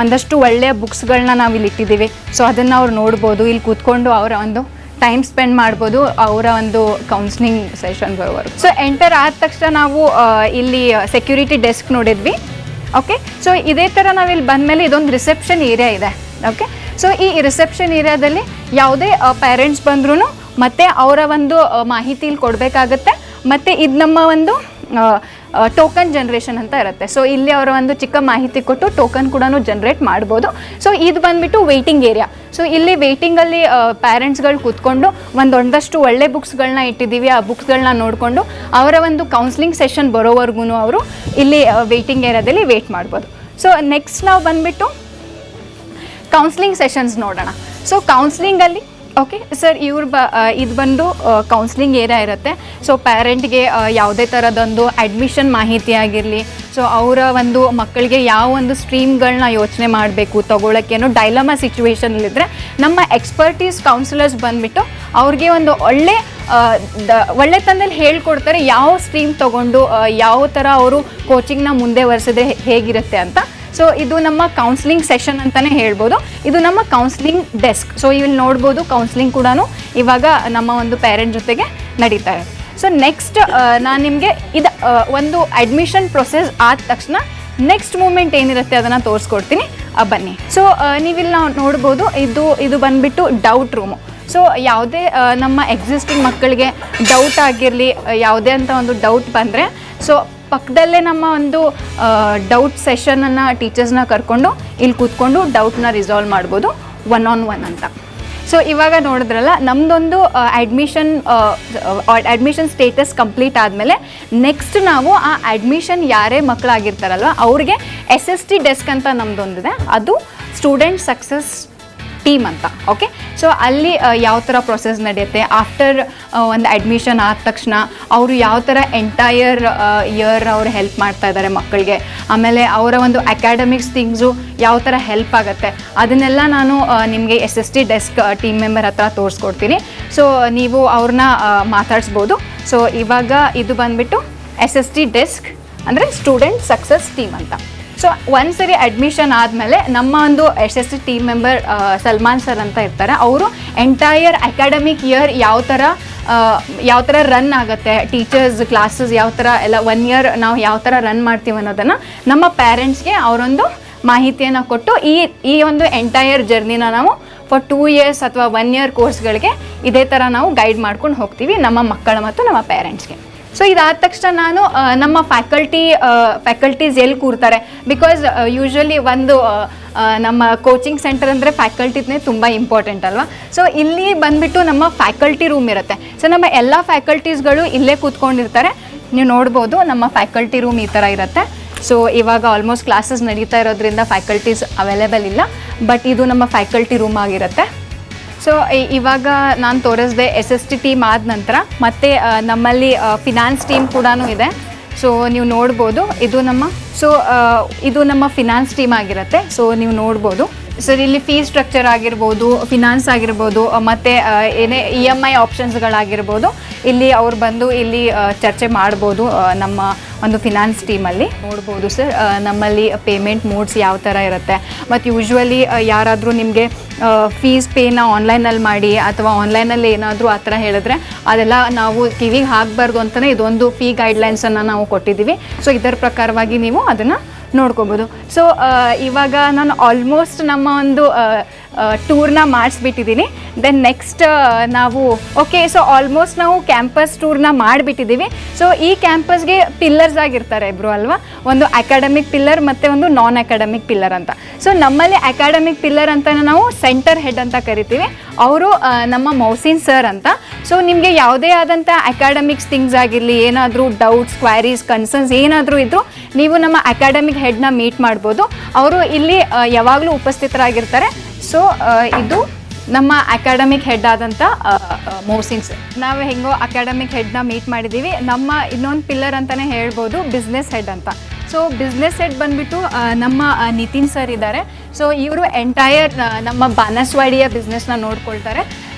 ಒಂದಷ್ಟು ಒಳ್ಳೆಯ ಬುಕ್ಸ್ಗಳನ್ನ ನಾವು ಇಲ್ಲಿ ಇಟ್ಟಿದ್ದೀವಿ. ಸೊ ಅದನ್ನು ಅವ್ರು ನೋಡ್ಬೋದು, ಇಲ್ಲಿ ಕೂತ್ಕೊಂಡು ಅವರ ಒಂದು ಟೈಮ್ ಸ್ಪೆಂಡ್ ಮಾಡ್ಬೋದು ಅವರ ಒಂದು ಕೌನ್ಸಿಲಿಂಗ್ ಸೆಷನ್ ಬರೋವರೆಗೂ. ಸೊ ಎಂಟರ್ ಆದ ತಕ್ಷಣ ನಾವು ಇಲ್ಲಿ ಸೆಕ್ಯೂರಿಟಿ ಡೆಸ್ಕ್ ನೋಡಿದ್ವಿ. ಓಕೆ, ಸೊ ಇದೇ ಥರ ನಾವಿಲ್ಲಿ ಬಂದಮೇಲೆ ಇದೊಂದು ರಿಸೆಪ್ಷನ್ ಏರಿಯಾ ಇದೆ. ಓಕೆ, ಸೊ ಈ ರಿಸೆಪ್ಷನ್ ಏರಿಯಾದಲ್ಲಿ ಯಾವುದೇ ಪೇರೆಂಟ್ಸ್ ಬಂದ್ರೂ ಮತ್ತು ಅವರ ಒಂದು ಮಾಹಿತಿ ಇಲ್ಲಿ ಕೊಡಬೇಕಾಗತ್ತೆ. ಮತ್ತು ಇದು ನಮ್ಮ ಒಂದು ಟೋಕನ್ ಜನ್ರೇಷನ್ ಅಂತ ಇರುತ್ತೆ. ಸೊ ಇಲ್ಲಿ ಅವರ ಒಂದು ಚಿಕ್ಕ ಮಾಹಿತಿ ಕೊಟ್ಟು ಟೋಕನ್ ಕೂಡ ಜನ್ರೇಟ್ ಮಾಡ್ಬೋದು. ಸೊ ಇದು ಬಂದುಬಿಟ್ಟು ವೆಯ್ಟಿಂಗ್ ಏರಿಯಾ. ಸೊ ಇಲ್ಲಿ ವೆಯ್ಟಿಂಗಲ್ಲಿ ಪೇರೆಂಟ್ಸ್ಗಳು ಕೂತ್ಕೊಂಡು ಒಂದಷ್ಟು ಒಳ್ಳೆ ಬುಕ್ಸ್ಗಳನ್ನ ಇಟ್ಟಿದ್ದೀವಿ. ಆ ಬುಕ್ಸ್ಗಳನ್ನ ನೋಡಿಕೊಂಡು ಅವರ ಒಂದು ಕೌನ್ಸಿಲಿಂಗ್ ಸೆಷನ್ ಬರೋವರೆಗೂ ಅವರು ಇಲ್ಲಿ ವೆಯ್ಟಿಂಗ್ ಏರಿಯಾದಲ್ಲಿ ವೆಯ್ಟ್ ಮಾಡ್ಬೋದು. ಸೊ ನೆಕ್ಸ್ಟ್ ನಾವು ಬಂದುಬಿಟ್ಟು ಕೌನ್ಸಿಲಿಂಗ್ ಸೆಷನ್ಸ್ ನೋಡೋಣ. ಸೊ ಕೌನ್ಸಿಲಿಂಗಲ್ಲಿ ಓಕೆ ಸರ್ ಇದು ಬಂದು ಕೌನ್ಸಿಲಿಂಗ್ ಏರಿಯಾ ಇರುತ್ತೆ. ಸೊ ಪೇರೆಂಟ್ಗೆ ಯಾವುದೇ ಥರದೊಂದು ಅಡ್ಮಿಷನ್ ಮಾಹಿತಿ ಆಗಿರಲಿ, ಸೊ ಅವರ ಒಂದು ಮಕ್ಕಳಿಗೆ ಯಾವ ಒಂದು ಸ್ಟ್ರೀಮ್ಗಳನ್ನ ಯೋಚನೆ ಮಾಡಬೇಕು ತೊಗೊಳಕ್ಕೆ ಅನ್ನೋ ಡೈಲಮಾ ಸಿಚುವೇಷನಲ್ಲಿದ್ದರೆ ನಮ್ಮ ಎಕ್ಸ್ಪರ್ಟೀಸ್ ಕೌನ್ಸಿಲರ್ಸ್ ಬಂದುಬಿಟ್ಟು ಅವ್ರಿಗೆ ಒಂದು ಒಳ್ಳೆತನದಲ್ಲಿ ಹೇಳ್ಕೊಡ್ತಾರೆ ಯಾವ ಸ್ಟ್ರೀಮ್ ತೊಗೊಂಡು ಯಾವ ಥರ ಅವರು ಕೋಚಿಂಗ್ನ ಮುಂದೆ ವರ್ಸಿದ್ರೆ ಹೇಗಿರುತ್ತೆ ಅಂತ. ಸೊ ಇದು ನಮ್ಮ ಕೌನ್ಸಿಲಿಂಗ್ ಸೆಷನ್ ಅಂತಲೇ ಹೇಳ್ಬೋದು. ಇದು ನಮ್ಮ ಕೌನ್ಸಿಲಿಂಗ್ ಡೆಸ್ಕ್. ಸೊ ಇಲ್ಲಿ ನೋಡ್ಬೋದು ಕೌನ್ಸಿಲಿಂಗ್ ಕೂಡ ಇವಾಗ ನಮ್ಮ ಒಂದು ಪೇರೆಂಟ್ ಜೊತೆಗೆ ನಡೀತಾ ಇದೆ. ಸೊ ನೆಕ್ಸ್ಟ್ ನಾನು ನಿಮಗೆ ಇದು ಒಂದು ಅಡ್ಮಿಷನ್ ಪ್ರೊಸೆಸ್ ಆದ ತಕ್ಷಣ ನೆಕ್ಸ್ಟ್ ಮೂಮೆಂಟ್ ಏನಿರುತ್ತೆ ಅದನ್ನು ತೋರಿಸ್ಕೊಡ್ತೀನಿ, ಬನ್ನಿ. ಸೊ ನೀವಿಲ್ಲಿ ನಾವು ನೋಡ್ಬೋದು ಇದು ಬಂದುಬಿಟ್ಟು ಡೌಟ್ ರೂಮು. ಸೊ ಯಾವುದೇ ನಮ್ಮ ಎಕ್ಸಿಸ್ಟಿಂಗ್ ಮಕ್ಕಳಿಗೆ ಡೌಟ್ ಆಗಿರಲಿ, ಯಾವುದೇ ಅಂತ ಒಂದು ಡೌಟ್ ಬಂದರೆ ಸೊ ಪಕ್ಕದಲ್ಲೇ ನಮ್ಮ ಒಂದು ಡೌಟ್ ಸೆಷನನ್ನು ಟೀಚರ್ಸ್ನ ಕರ್ಕೊಂಡು ಇಲ್ಲಿ ಕೂತ್ಕೊಂಡು ಡೌಟ್ನ ರಿಸಾಲ್ವ್ ಮಾಡ್ಬೋದು 1-on-1 ಅಂತ. ಸೊ ಇವಾಗ ನೋಡಿದ್ರಲ್ಲ ನಮ್ಮದೊಂದು ಅಡ್ಮಿಷನ್ ಸ್ಟೇಟಸ್ ಕಂಪ್ಲೀಟ್ ಆದಮೇಲೆ ನೆಕ್ಸ್ಟ್ ನಾವು ಆ ಅಡ್ಮಿಷನ್ ಯಾರೇ ಮಕ್ಕಳಾಗಿರ್ತಾರಲ್ವ ಅವ್ರಿಗೆ SST ಡೆಸ್ಕ್ ಅಂತ ನಮ್ಮದೊಂದಿದೆ, ಅದು ಸ್ಟೂಡೆಂಟ್ ಸಕ್ಸಸ್ ಟೀಮ್ ಅಂತ. ಓಕೆ, ಸೊ ಅಲ್ಲಿ ಯಾವ ಥರ ಪ್ರೊಸೆಸ್ ನಡೆಯುತ್ತೆ ಆಫ್ಟರ್ ಒಂದು ಅಡ್ಮಿಷನ್ ಆದ ತಕ್ಷಣ ಅವರು ಯಾವ ಥರ ಎಂಟೈರ್ ಇಯರ್ ಅವರು ಹೆಲ್ಪ್ ಮಾಡ್ತಾ ಇದ್ದಾರೆ ಮಕ್ಕಳಿಗೆ, ಆಮೇಲೆ ಅವರ ಒಂದು ಅಕಾಡೆಮಿಕ್ಸ್ ಥಿಂಗ್ಸು ಯಾವ ಥರ ಹೆಲ್ಪ್ ಆಗುತ್ತೆ ಅದನ್ನೆಲ್ಲ ನಾನು ನಿಮಗೆ SST ಡೆಸ್ಕ್ ಟೀಮ್ ಮೆಂಬರ್ ಹತ್ರ ತೋರಿಸ್ಕೊಡ್ತೀನಿ. ಸೊ ನೀವು ಅವ್ರನ್ನ ಮಾತಾಡಿಸ್ಬೋದು. ಸೊ ಇವಾಗ ಇದು ಬಂದುಬಿಟ್ಟು SST ಡೆಸ್ಕ್ ಅಂದರೆ ಸ್ಟೂಡೆಂಟ್ ಸಕ್ಸಸ್ ಟೀಮ್ ಅಂತ. ಸೊ ಒಂದ್ಸರಿ ಅಡ್ಮಿಷನ್ ಆದಮೇಲೆ ನಮ್ಮ ಒಂದು SST team member Salman sir ಅಂತ ಇರ್ತಾರೆ. ಅವರು ಎಂಟೈರ್ ಅಕಾಡೆಮಿಕ್ ಇಯರ್ ಯಾವ ಥರ ರನ್ ಆಗುತ್ತೆ, ಟೀಚರ್ಸ್ ಕ್ಲಾಸಸ್ ಯಾವ ಥರ ಎಲ್ಲ 1 ಇಯರ್ ನಾವು ಯಾವ ಥರ ರನ್ ಮಾಡ್ತೀವಿ ಅನ್ನೋದನ್ನು ನಮ್ಮ ಪೇರೆಂಟ್ಸ್ಗೆ ಅವರೊಂದು ಮಾಹಿತಿಯನ್ನು ಕೊಟ್ಟು ಈ ಒಂದು ಎಂಟೈರ್ ಜರ್ನಿನ ನಾವು ಫಾರ್ 2 ಇಯರ್ಸ್ ಅಥವಾ 1 ಇಯರ್ ಕೋರ್ಸ್ಗಳಿಗೆ ಇದೇ ಥರ ನಾವು ಗೈಡ್ ಮಾಡ್ಕೊಂಡು ಹೋಗ್ತೀವಿ ನಮ್ಮ ಮಕ್ಕಳ ಮತ್ತು ನಮ್ಮ ಪೇರೆಂಟ್ಸ್ಗೆ. ಸೊ ಇದಾದ ತಕ್ಷಣ ನಾನು ನಮ್ಮ ಫ್ಯಾಕಲ್ಟೀಸ್ ಎಲ್ಲಿ ಕೂರ್ತಾರೆ, ಬಿಕಾಸ್ ಯೂಶ್ವಲಿ ಒಂದು ನಮ್ಮ ಕೋಚಿಂಗ್ ಸೆಂಟರ್ ಅಂದರೆ ಫ್ಯಾಕಲ್ಟಿನೇ ತುಂಬ ಇಂಪಾರ್ಟೆಂಟ್ ಅಲ್ವಾ. ಸೊ ಇಲ್ಲಿ ಬಂದುಬಿಟ್ಟು ನಮ್ಮ ಫ್ಯಾಕಲ್ಟಿ ರೂಮ್ ಇರುತ್ತೆ. ಸೊ ನಮ್ಮ ಎಲ್ಲ ಫ್ಯಾಕಲ್ಟೀಸ್ಗಳು ಇಲ್ಲೇ ಕೂತ್ಕೊಂಡಿರ್ತಾರೆ. ನೀವು ನೋಡ್ಬೋದು ನಮ್ಮ ಫ್ಯಾಕಲ್ಟಿ ರೂಮ್ ಈ ಥರ ಇರುತ್ತೆ. ಸೊ ಇವಾಗ ಆಲ್ಮೋಸ್ಟ್ ಕ್ಲಾಸಸ್ ನಡೀತಾ ಇರೋದ್ರಿಂದ ಫ್ಯಾಕಲ್ಟೀಸ್ ಅವೈಲೇಬಲ್ ಇಲ್ಲ, ಬಟ್ ಇದು ನಮ್ಮ ಫ್ಯಾಕಲ್ಟಿ ರೂಮ್ ಆಗಿರುತ್ತೆ. ಸೊ ಇವಾಗ ನಾನು ತೋರಿಸಿದೆ SST ಟೀಮ್ ಆದ ನಂತರ ಮತ್ತೆ ನಮ್ಮಲ್ಲಿ ಫಿನಾನ್ಸ್ ಟೀಮ್ ಕೂಡ ಇದೆ. ಸೊ ನೀವು ನೋಡ್ಬೋದು ಇದು ನಮ್ಮ ಫಿನಾನ್ಸ್ ಟೀಮ್ ಆಗಿರುತ್ತೆ. ಸೊ ನೀವು ನೋಡ್ಬೋದು ಸರ್, ಇಲ್ಲಿ ಫೀಸ್ ಸ್ಟ್ರಕ್ಚರ್ ಆಗಿರ್ಬೋದು, ಫಿನಾನ್ಸ್ ಆಗಿರ್ಬೋದು, ಮತ್ತು ಏನೇ EMI ಆಪ್ಷನ್ಸ್ಗಳಾಗಿರ್ಬೋದು, ಇಲ್ಲಿ ಅವ್ರು ಬಂದು ಇಲ್ಲಿ ಚರ್ಚೆ ಮಾಡ್ಬೋದು. ನಮ್ಮ ಒಂದು ಫಿನಾನ್ಸ್ ಟೀಮಲ್ಲಿ ನೋಡ್ಬೋದು ಸರ್, ನಮ್ಮಲ್ಲಿ ಪೇಮೆಂಟ್ ಮೋಡ್ಸ್ ಯಾವ ಥರ ಇರುತ್ತೆ. ಮತ್ತು ಯೂಶ್ವಲಿ ಯಾರಾದರೂ ನಿಮಗೆ ಫೀಸ್ ಪೇನ ಆನ್ಲೈನಲ್ಲಿ ಮಾಡಿ ಅಥವಾ ಆನ್ಲೈನಲ್ಲಿ ಏನಾದರೂ ಆ ಥರ ಹೇಳಿದ್ರೆ ಅದೆಲ್ಲ ನಾವು ಕಿವಿಗೆ ಹಾಕಬಾರ್ದು ಅಂತಲೇ ಇದೊಂದು ಫೀ ಗೈಡ್ಲೈನ್ಸನ್ನು ನಾವು ಕೊಟ್ಟಿದ್ದೀವಿ. ಸೊ ಇದರ ಪ್ರಕಾರವಾಗಿ ನೀವು ಅದನ್ನು ನೋಡ್ಕೋಬೋದು. ಸೊ ಇವಾಗ ನಾನು ಆಲ್ಮೋಸ್ಟ್ ನಮ್ಮ ಒಂದು ಟೂರ್ನ ಮಾಡಿಸ್ಬಿಟ್ಟಿದ್ದೀನಿ. ದೆನ್ ನೆಕ್ಸ್ಟ್ ನಾವು ಸೊ ಆಲ್ಮೋಸ್ಟ್ ನಾವು ಕ್ಯಾಂಪಸ್ ಟೂರ್ನ ಮಾಡಿಬಿಟ್ಟಿದ್ದೀವಿ. ಸೊ ಈ ಕ್ಯಾಂಪಸ್ಗೆ ಪಿಲ್ಲರ್ಸ್ ಆಗಿರ್ತಾರೆ ಇಬ್ಬರು ಅಲ್ವಾ, ಒಂದು ಅಕಾಡೆಮಿಕ್ ಪಿಲ್ಲರ್ ಮತ್ತು ಒಂದು ನಾನ್ ಅಕಾಡೆಮಿಕ್ ಪಿಲ್ಲರ್ ಅಂತ. ಸೊ ನಮ್ಮಲ್ಲಿ ಅಕಾಡೆಮಿಕ್ ಪಿಲ್ಲರ್ ಅಂತ ನಾವು ಸೆಂಟರ್ ಹೆಡ್ ಅಂತ ಕರಿತೀವಿ. ಅವರು ನಮ್ಮ ಮೌಸಿನ್ ಸರ್ ಅಂತ. ಸೊ ನಿಮಗೆ ಯಾವುದೇ ಆದಂಥ ಅಕಾಡೆಮಿಕ್ಸ್ ಥಿಂಗ್ಸ್ ಆಗಿರಲಿ, ಏನಾದರೂ ಡೌಟ್ಸ್, ಕ್ವೈರೀಸ್, ಕನ್ಸರ್ನ್ಸ್ ಏನಾದರೂ ಇದ್ದರೂ ನೀವು ನಮ್ಮ ಅಕಾಡೆಮಿಕ್ ಹೆಡ್ನ ಮೀಟ್ ಮಾಡ್ಬೋದು. ಅವರು ಇಲ್ಲಿ ಯಾವಾಗಲೂ ಉಪಸ್ಥಿತರಾಗಿರ್ತಾರೆ. ಸೊ ಇದು ನಮ್ಮ ಅಕಾಡೆಮಿಕ್ ಹೆಡ್ ಆದಂಥ ಮೌಸಿನ್ ಸರ್. ನಾವು ಹೆಂಗೋ ಅಕಾಡೆಮಿಕ್ ಹೆಡ್ನ ಮೀಟ್ ಮಾಡಿದ್ದೀವಿ. ನಮ್ಮ ಇನ್ನೊಂದು ಪಿಲ್ಲರ್ ಅಂತಲೇ ಹೇಳ್ಬೋದು ಬಿಸ್ನೆಸ್ ಹೆಡ್ ಅಂತ. ಸೊ ಬಿಸ್ನೆಸ್ ಹೆಡ್ ಬಂದುಬಿಟ್ಟು ನಮ್ಮ ನಿತಿನ್ ಸರ್ ಇದ್ದಾರೆ. ಸೊ ಇವರು ಎಂಟೈರ್ ನಮ್ಮ ಬಾನಸವಾಡಿಯ ಬಿಸ್ನೆಸ್ನ ನೋಡ್ಕೊಳ್ತಾರೆ.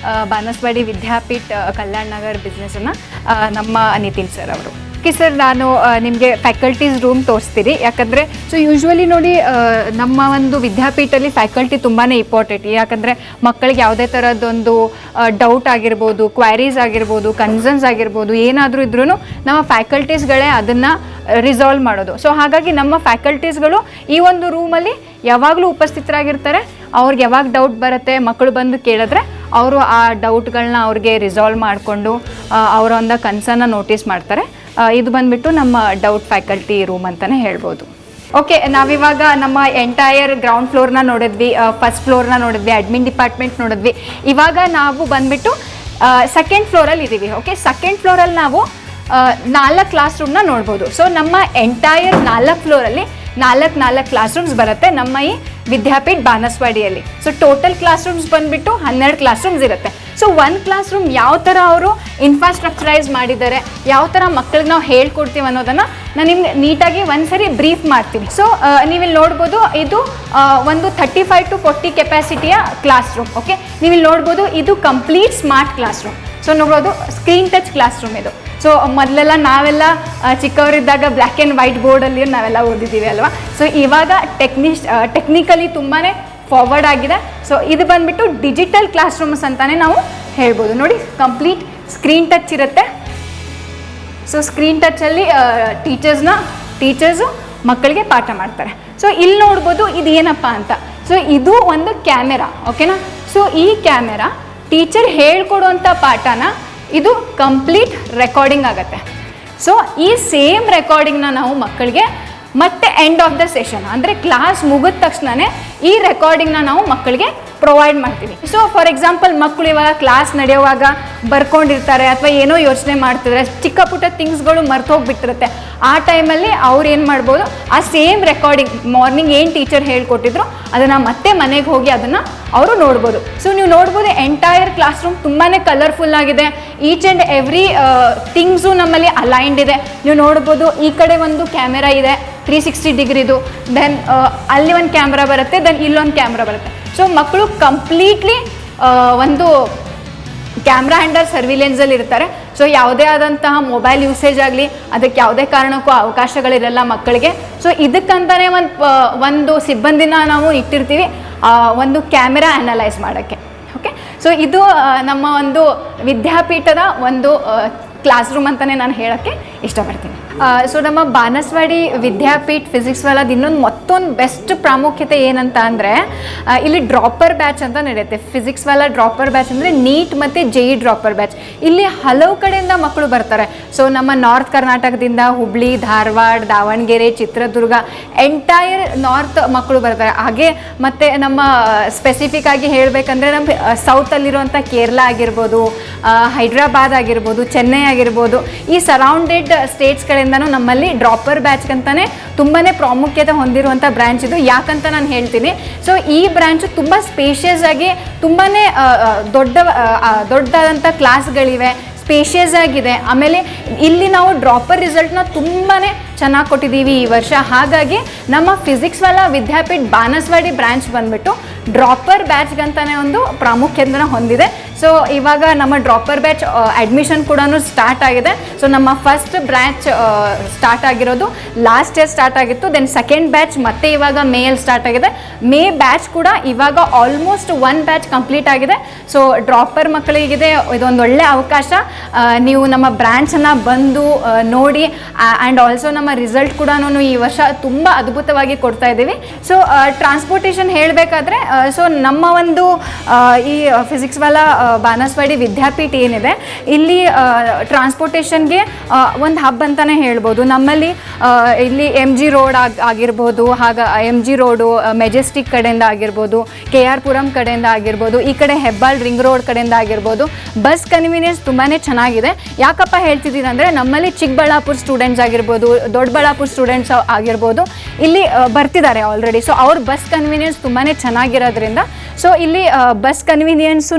ಬಾನಸವಾಡಿ ವಿದ್ಯಾಪೀಠ ಕಲ್ಯಾಣ ನಗರ್ ಬಿಸ್ನೆಸ್ಸನ್ನು ನಮ್ಮ ನಿತಿನ್ ಸರ್ ಅವರು. ಓಕೆ ಸರ್, ನಾನು ನಿಮಗೆ ಫ್ಯಾಕಲ್ಟೀಸ್ ರೂಮ್ ತೋರಿಸ್ತೀನಿ. ಯಾಕಂದರೆ ಸೊ ಯೂಶ್ವಲಿ ನೋಡಿ, ನಮ್ಮ ಒಂದು ವಿದ್ಯಾಪೀಠದಲ್ಲಿ ಫ್ಯಾಕಲ್ಟಿ ತುಂಬಾ ಇಂಪಾರ್ಟೆಂಟ್. ಯಾಕಂದರೆ ಮಕ್ಕಳಿಗೆ ಯಾವುದೇ ಥರದ್ದೊಂದು ಡೌಟ್ ಆಗಿರ್ಬೋದು, ಕ್ವೈರೀಸ್ ಆಗಿರ್ಬೋದು, ಕನ್ಸರ್ನ್ಸ್ ಆಗಿರ್ಬೋದು, ಏನಾದರೂ ಇದ್ರೂ ನಮ್ಮ ಫ್ಯಾಕಲ್ಟೀಸ್ಗಳೇ ಅದನ್ನು ರಿಸಾಲ್ವ್ ಮಾಡೋದು. ಸೊ ಹಾಗಾಗಿ ನಮ್ಮ ಫ್ಯಾಕಲ್ಟೀಸ್ಗಳು ಈ ಒಂದು ರೂಮಲ್ಲಿ ಯಾವಾಗಲೂ ಉಪಸ್ಥಿತರಾಗಿರ್ತಾರೆ. ಅವ್ರಿಗೆ ಯಾವಾಗ ಡೌಟ್ ಬರುತ್ತೆ, ಮಕ್ಕಳು ಬಂದು ಕೇಳಿದ್ರೆ ಅವರು ಆ ಡೌಟ್ಗಳನ್ನ ಅವ್ರಿಗೆ ರಿಸಾಲ್ವ್ ಮಾಡಿಕೊಂಡು ಅವರ ಒಂದು ಕನ್ಸರ್ನ ನೋಟಿಸ್ ಮಾಡ್ತಾರೆ. ಇದು ಬಂದುಬಿಟ್ಟು ನಮ್ಮ ಡೌಟ್ ಫ್ಯಾಕಲ್ಟಿ ರೂಮ್ ಅಂತಲೇ ಹೇಳ್ಬೋದು. ಓಕೆ, ನಾವಿವಾಗ ನಮ್ಮ ಎಂಟೈರ್ ಗ್ರೌಂಡ್ ಫ್ಲೋರ್ನ ನೋಡಿದ್ವಿ, ಫಸ್ಟ್ ಫ್ಲೋರ್ನ ನೋಡಿದ್ವಿ, ಅಡ್ಮಿನ್ ಡಿಪಾರ್ಟ್ಮೆಂಟ್ ನೋಡಿದ್ವಿ. ಇವಾಗ ನಾವು ಬಂದುಬಿಟ್ಟು ಸೆಕೆಂಡ್ ಫ್ಲೋರಲ್ಲಿ ಇದ್ದೀವಿ. ಓಕೆ, ಸೆಕೆಂಡ್ ಫ್ಲೋರಲ್ಲಿ ನಾವು 4 ಕ್ಲಾಸ್ ರೂಮ್ನ ನೋಡ್ಬೋದು. ಸೊ ನಮ್ಮ ಎಂಟೈರ್ 4 ಫ್ಲೋರಲ್ಲಿ 4 ಕ್ಲಾಸ್ ರೂಮ್ಸ್ ಬರುತ್ತೆ ನಮ್ಮ ಈ ವಿದ್ಯಾಪೀಠ ಬಾನಸವಾಡಿಯಲ್ಲಿ. ಸೊ ಟೋಟಲ್ ಕ್ಲಾಸ್ ರೂಮ್ಸ್ ಬಂದುಬಿಟ್ಟು 12 ಕ್ಲಾಸ್ ರೂಮ್ಸ್ ಇರುತ್ತೆ. ಸೊ ಒಂದು ಕ್ಲಾಸ್ ರೂಮ್ ಯಾವ ಥರ ಅವರು ಇನ್ಫ್ರಾಸ್ಟ್ರಕ್ಚರೈಸ್ ಮಾಡಿದ್ದಾರೆ, ಯಾವ ಥರ ಮಕ್ಕಳಿಗೆ ನಾವು ಹೇಳ್ಕೊಡ್ತೀವಿ ಅನ್ನೋದನ್ನು ನಾನು ನಿಮ್ಗೆ ನೀಟಾಗಿ ಒಂದ್ಸರಿ ಬ್ರೀಫ್ ಮಾಡ್ತೀನಿ. ಸೊ ನೀವಿಲ್ಲಿ ನೋಡ್ಬೋದು, ಇದು ಒಂದು 35 to 40 ಕೆಪಾಸಿಟಿಯ ಕ್ಲಾಸ್ ರೂಮ್. ಓಕೆ, ನೀವಿಲ್ಲಿ ನೋಡ್ಬೋದು, ಇದು complete smart class room. So ನೋಡ್ಬೋದು, ಸ್ಕ್ರೀನ್ ಟಚ್ ಕ್ಲಾಸ್ ರೂಮ್ ಇದು. ಸೊ ಮೊದಲೆಲ್ಲ ನಾವೆಲ್ಲ ಚಿಕ್ಕವರಿದ್ದಾಗ ಬ್ಲ್ಯಾಕ್ ಆ್ಯಂಡ್ ವೈಟ್ ಬೋರ್ಡಲ್ಲಿ ನಾವೆಲ್ಲ ಓದಿದ್ದೀವಿ ಅಲ್ವಾ. ಸೊ ಇವಾಗ ಟೆಕ್ನಿಕಲಿ ತುಂಬಾ ಫಾರ್ವರ್ಡ್ ಆಗಿದೆ. ಸೊ ಇದು ಬಂದುಬಿಟ್ಟು ಡಿಜಿಟಲ್ ಕ್ಲಾಸ್ ರೂಮ್ಸ್ ಅಂತಲೇ ನಾವು ಹೇಳ್ಬೋದು. ನೋಡಿ, ಕಂಪ್ಲೀಟ್ ಸ್ಕ್ರೀನ್ ಟಚ್ ಇರುತ್ತೆ. ಸೊ ಸ್ಕ್ರೀನ್ ಟಚಲ್ಲಿ ಟೀಚರ್ಸು ಮಕ್ಕಳಿಗೆ ಪಾಠ ಮಾಡ್ತಾರೆ. ಸೊ ಇಲ್ಲಿ ನೋಡ್ಬೋದು ಇದು ಏನಪ್ಪ ಅಂತ. ಸೊ ಇದು ಒಂದು ಕ್ಯಾಮೆರಾ. ಓಕೆನಾ. ಸೊ ಈ ಕ್ಯಾಮೆರಾ ಟೀಚರ್ ಹೇಳ್ಕೊಡುವಂಥ ಪಾಠನ ಇದು ಕಂಪ್ಲೀಟ್ ರೆಕಾರ್ಡಿಂಗ್ ಆಗುತ್ತೆ. ಸೊ ಈ ಸೇಮ್ ರೆಕಾರ್ಡಿಂಗ್ನ ನಾವು ಮಕ್ಕಳಿಗೆ ಮತ್ತೆ ಎಂಡ್ ಆಫ್ ದ ಸೆಷನ್ ಅಂದರೆ ಕ್ಲಾಸ್ ಮುಗಿದ ತಕ್ಷಣವೇ ಈ ರೆಕಾರ್ಡಿಂಗ್ನ ನಾವು ಮಕ್ಕಳಿಗೆ ಪ್ರೊವೈಡ್ ಮಾಡ್ತೀವಿ. ಸೊ ಫಾರ್ ಎಕ್ಸಾಂಪಲ್, ಮಕ್ಕಳು ಇವಾಗ ಕ್ಲಾಸ್ ನಡೆಯುವಾಗ ಬರ್ಕೊಂಡಿರ್ತಾರೆ ಅಥವಾ ಏನೋ ಯೋಚನೆ ಮಾಡ್ತಿದ್ರೆ, ಚಿಕ್ಕ ಪುಟ್ಟ ಥಿಂಗ್ಸ್ಗಳು ಮರ್ತು ಹೋಗ್ಬಿಟ್ಟಿರುತ್ತೆ. ಆ ಟೈಮಲ್ಲಿ ಅವ್ರು ಏನು ಮಾಡ್ಬೋದು, ಆ ಸೇಮ್ ರೆಕಾರ್ಡಿಂಗ್ ಮಾರ್ನಿಂಗ್ ಏನು ಟೀಚರ್ ಹೇಳ್ಕೊಟ್ಟಿದ್ರು ಅದನ್ನು ಮತ್ತೆ ಮನೆಗೆ ಹೋಗಿ ಅದನ್ನು ಅವರು ನೋಡ್ಬೋದು. ಸೊ ನೀವು ನೋಡ್ಬೋದು, ಎಂಟೈರ್ ಕ್ಲಾಸ್ ರೂಮ್ ತುಂಬಾ ಕಲರ್ಫುಲ್ ಆಗಿದೆ. ಈಚ್ ಆ್ಯಂಡ್ ಎವ್ರಿ ಥಿಂಗ್ಸು ನಮ್ಮಲ್ಲಿ ಅಲೈನ್ಡ್ ಇದೆ. ನೀವು ನೋಡ್ಬೋದು, ಈ ಕಡೆ ಒಂದು ಕ್ಯಾಮೆರಾ ಇದೆ 360 ಡಿಗ್ರಿದು, ದೆನ್ ಅಲ್ಲಿ ಒಂದು ಕ್ಯಾಮ್ರಾ ಬರುತ್ತೆ, ದೆನ್ ಇಲ್ಲೊಂದು ಕ್ಯಾಮ್ರಾ ಬರುತ್ತೆ. ಸೊ ಮಕ್ಕಳು ಕಂಪ್ಲೀಟ್ಲಿ ಒಂದು ಕ್ಯಾಮ್ರಾ ಅಂಡರ್ ಸರ್ವಿಲೆನ್ಸಲ್ಲಿ ಇರ್ತಾರೆ. ಸೊ ಯಾವುದೇ ಆದಂತಹ ಮೊಬೈಲ್ ಯೂಸೇಜ್ ಆಗಲಿ ಅದಕ್ಕೆ ಯಾವುದೇ ಕಾರಣಕ್ಕೂ ಅವಕಾಶಗಳಿರಲ್ಲ ಮಕ್ಕಳಿಗೆ. ಸೊ ಇದಕ್ಕಂತಲೇ ಒಂದು ಸಿಬ್ಬಂದಿನ ನಾವು ಇಟ್ಟಿರ್ತೀವಿ ಒಂದು ಕ್ಯಾಮೆರಾ ಅನಲೈಸ್ ಮಾಡೋಕ್ಕೆ. ಓಕೆ, ಸೊ ಇದು ನಮ್ಮ ಒಂದು ವಿದ್ಯಾಪೀಠದ ಒಂದು ಕ್ಲಾಸ್ ರೂಮ್ ಅಂತಲೇ ನಾನು ಹೇಳೋಕ್ಕೆ ಇಷ್ಟಪಡ್ತೀನಿ. ಸೊ ನಮ್ಮ ಬಾನಸವಾಡಿ ವಿದ್ಯಾಪೀಠ ಫಿಸಿಕ್ಸ್ ವಾಲದ ಮತ್ತೊಂದು ಬೆಸ್ಟ್ ಪ್ರಾಮುಖ್ಯತೆ ಏನಂತ ಅಂದರೆ, ಇಲ್ಲಿ ಡ್ರಾಪರ್ ಬ್ಯಾಚ್ ಅಂತ ನಡೆಯುತ್ತೆ. ಫಿಸಿಕ್ಸ್ ವಾಲ ಡ್ರಾಪರ್ ಬ್ಯಾಚ್ ಅಂದರೆ ನೀಟ್ ಮತ್ತು JEE ಡ್ರಾಪರ್ ಬ್ಯಾಚ್. ಇಲ್ಲಿ ಹಲವು ಕಡೆಯಿಂದ ಮಕ್ಕಳು ಬರ್ತಾರೆ. ಸೊ ನಮ್ಮ ನಾರ್ತ್ ಕರ್ನಾಟಕದಿಂದ ಹುಬ್ಳಿ, ಧಾರವಾಡ, ದಾವಣಗೆರೆ, ಚಿತ್ರದುರ್ಗ, ಎಂಟೈರ್ ನಾರ್ತ್ ಮಕ್ಕಳು ಬರ್ತಾರೆ. ಹಾಗೆ ಮತ್ತು ನಮ್ಮ ಸ್ಪೆಸಿಫಿಕ್ ಆಗಿ ಹೇಳಬೇಕಂದ್ರೆ ನಮ್ಮ ಸೌತಲ್ಲಿರುವಂಥ ಕೇರಳ ಆಗಿರ್ಬೋದು, ಹೈದ್ರಾಬಾದ್ ಆಗಿರ್ಬೋದು, ಚೆನ್ನೈ ಆಗಿರ್ಬೋದು, ಈ ಸರೌಂಡೆಡ್ ಸ್ಟೇಟ್ಸ್ಗಳಿಂದನೂ ನಮ್ಮಲ್ಲಿ ಡ್ರಾಪರ್ ಬ್ಯಾಚ್ಗಂತಲೇ ತುಂಬಾ ಪ್ರಾಮುಖ್ಯತೆ ಹೊಂದಿರುವಂಥ ಬ್ರ್ಯಾಂಚ್ ಇದು. ಯಾಕಂತ ನಾನು ಹೇಳ್ತೀನಿ, ಸೊ ಈ ಬ್ರ್ಯಾಂಚು ತುಂಬ ಸ್ಪೇಷಿಯಸ್ ಆಗಿ ತುಂಬಾ ದೊಡ್ಡದಾದಂಥ ಕ್ಲಾಸ್ಗಳಿವೆ. ಸ್ಪೇಷಿಯಸ್ ಆಗಿದೆ. ಆಮೇಲೆ ಇಲ್ಲಿ ನಾವು ಡ್ರಾಪರ್ ರಿಸಲ್ಟ್ನ ತುಂಬಾ ಚೆನ್ನಾಗಿ ಕೊಟ್ಟಿದ್ದೀವಿ ಈ ವರ್ಷ. ಹಾಗಾಗಿ ನಮ್ಮ ಫಿಸಿಕ್ಸ್ ವಾಲಾ ವಿದ್ಯಾಪೀಠ ಬಾನಸವಾಡಿ ಬ್ರಾಂಚ್ ಬಂದ್ಬಿಟ್ಟು ಡ್ರಾಪರ್ ಬ್ಯಾಚ್ಗಂತಾನೆ ಒಂದು ಪ್ರಾಮುಖ್ಯತೆನ ಹೊಂದಿದೆ. ಸೊ ಇವಾಗ ನಮ್ಮ ಡ್ರಾಪರ್ ಬ್ಯಾಚ್ ಅಡ್ಮಿಷನ್ ಕೂಡ ಸ್ಟಾರ್ಟ್ ಆಗಿದೆ. ಸೊ ನಮ್ಮ ಫಸ್ಟ್ ಬ್ರಾಂಚ್ ಸ್ಟಾರ್ಟ್ ಆಗಿರೋದು ಲಾಸ್ಟ್ ಇಯರ್ ಸ್ಟಾರ್ಟ್ ಆಗಿತ್ತು. ದೆನ್ ಸೆಕೆಂಡ್ ಬ್ಯಾಚ್ ಮತ್ತೆ ಇವಾಗ ಮೇಯಲ್ಲಿ ಸ್ಟಾರ್ಟ್ ಆಗಿದೆ. ಮೇ ಬ್ಯಾಚ್ ಕೂಡ ಇವಾಗ ಆಲ್ಮೋಸ್ಟ್ 1 ಬ್ಯಾಚ್ ಕಂಪ್ಲೀಟ್ ಆಗಿದೆ. ಸೊ ಡ್ರಾಪರ್ ಮಕ್ಕಳಿಗಿದೆ ಇದೊಂದು ಒಳ್ಳೆ ಅವಕಾಶ. ನೀವು ನಮ್ಮ ಬ್ರಾಂಚನ್ನು ಬಂದು ನೋಡಿ ಆ್ಯಂಡ್ ಆಲ್ಸೋ ನಮ್ಮ ರಿಸಲ್ಟ್ ಕೂಡ ಈ ವರ್ಷ ತುಂಬ ಅದ್ಭುತವಾಗಿ ಕೊಡ್ತಾ ಇದ್ದೀವಿ. ಸೊ ಟ್ರಾನ್ಸ್ಪೋರ್ಟೇಷನ್ ಹೇಳಬೇಕಾದ್ರೆ ಸೊ ನಮ್ಮ ಒಂದು ಈ ಫಿಸಿಕ್ಸ್ ವಾಲಾ ಬಾನಸವಾಡಿ ವಿದ್ಯಾಪೀಠ ಏನಿದೆ ಇಲ್ಲಿ ಟ್ರಾನ್ಸ್ಪೋರ್ಟೇಷನ್ಗೆ ಒಂದು ಹಬ್ ಅಂತಲೇ ಹೇಳ್ಬೋದು. ನಮ್ಮಲ್ಲಿ ಇಲ್ಲಿ ಎಮ್ ಜಿ ರೋಡ್ ಆಗಿರ್ಬೋದು, ಎಮ್ ಜಿ ರೋಡು ಮೆಜೆಸ್ಟಿಕ್ ಕಡೆಯಿಂದ ಆಗಿರ್ಬೋದು, ಕೆ ಆರ್ ಪುರಂ ಕಡೆಯಿಂದ ಆಗಿರ್ಬೋದು, ಈ ಕಡೆ ಹೆಬ್ಬಾಳ್ ರಿಂಗ್ ರೋಡ್ ಕಡೆಯಿಂದ ಆಗಿರ್ಬೋದು, ಬಸ್ ಕನ್ವೀನಿಯನ್ಸ್ ತುಂಬಾ ಚೆನ್ನಾಗಿದೆ. ಯಾಕಪ್ಪ ಹೇಳ್ತಿದ್ದೀನಿ ಅಂದರೆ ನಮ್ಮಲ್ಲಿ ಚಿಕ್ಕಬಳ್ಳಾಪುರ ಸ್ಟೂಡೆಂಟ್ಸ್ ಆಗಿರ್ಬೋದು, ದೊಡ್ಡಬಳ್ಳಾಪುರ ಸ್ಟೂಡೆಂಟ್ಸ್ ಆಗಿರ್ಬೋದು ಇಲ್ಲಿ ಬರ್ತಿದ್ದಾರೆ ಆಲ್ರೆಡಿ. ಸೊ ಅವ್ರ ಬಸ್ ಕನ್ವೀನಿಯನ್ಸ್ ತುಂಬಾ ಚೆನ್ನಾಗಿರೋದ್ರಿಂದ ಸೊ ಇಲ್ಲಿ ಬಸ್ ಕನ್ವೀನಿಯನ್ಸೂ